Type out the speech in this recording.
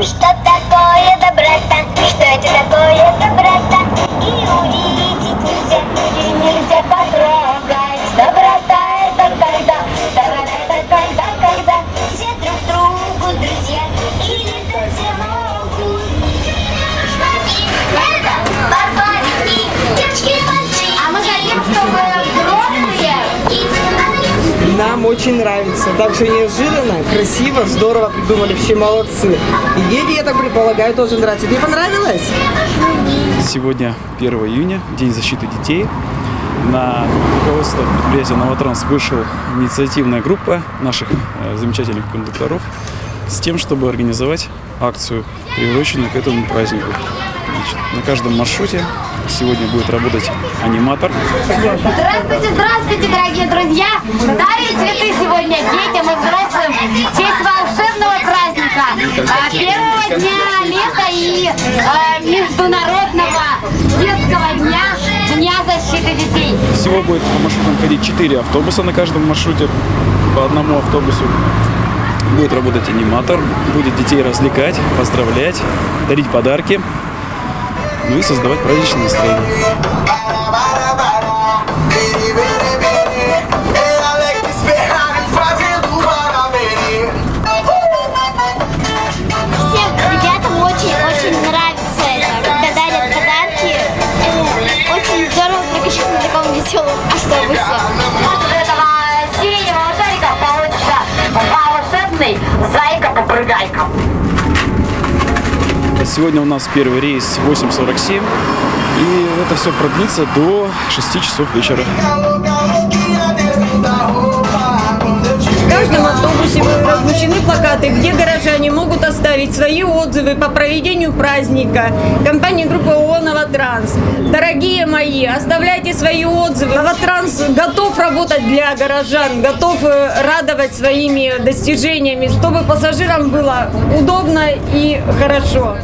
Что такое доброта? Что это такое доброта? И увидеть нельзя, и нельзя потрогать. Доброта это когда все друг другу друзья, и летать все могут. Это барбарики, девочки и мальчики. А мы хотим, чтобы взрослые и... Нам очень нравится. Так что неожиданно, красиво, здорово придумали. Вообще молодцы. И дети, я так предполагаю, тоже нравится. Тебе понравилось? Сегодня 1 июня, День защиты детей. На руководство предприятия «Новотранс» вышла инициативная группа наших замечательных кондукторов с тем, чтобы организовать акцию, приуроченную к этому празднику. Значит, на каждом маршруте сегодня будет работать аниматор. Здравствуйте, здравствуйте, дорогие друзья! Дарим цветы сегодня детям и взрослым в честь волшебного праздника, первого дня лета и международного детского дня, Дня защиты детей. Всего будет по маршрутам ходить 4 автобуса на каждом маршруте, по одному автобусу. Будет работать аниматор, будет детей развлекать, поздравлять, дарить подарки, ну и создавать праздничное настроение. Всем ребятам очень нравится это, когда дарят подарки. Очень здорово прокачаться на таком веселом автобусе. После этого синего шарика получится волшебный зайка-попрыгайка. Сегодня у нас первый рейс 8:47, и это все продлится до 6 часов вечера. В каждом автобусе размещены плакаты, где горожане могут оставить свои отзывы по проведению праздника. Компания группы ООО «Новотранс». Дорогие мои, оставляйте свои отзывы. «Новотранс» готов работать для горожан, готов радовать своими достижениями, чтобы пассажирам было удобно и хорошо.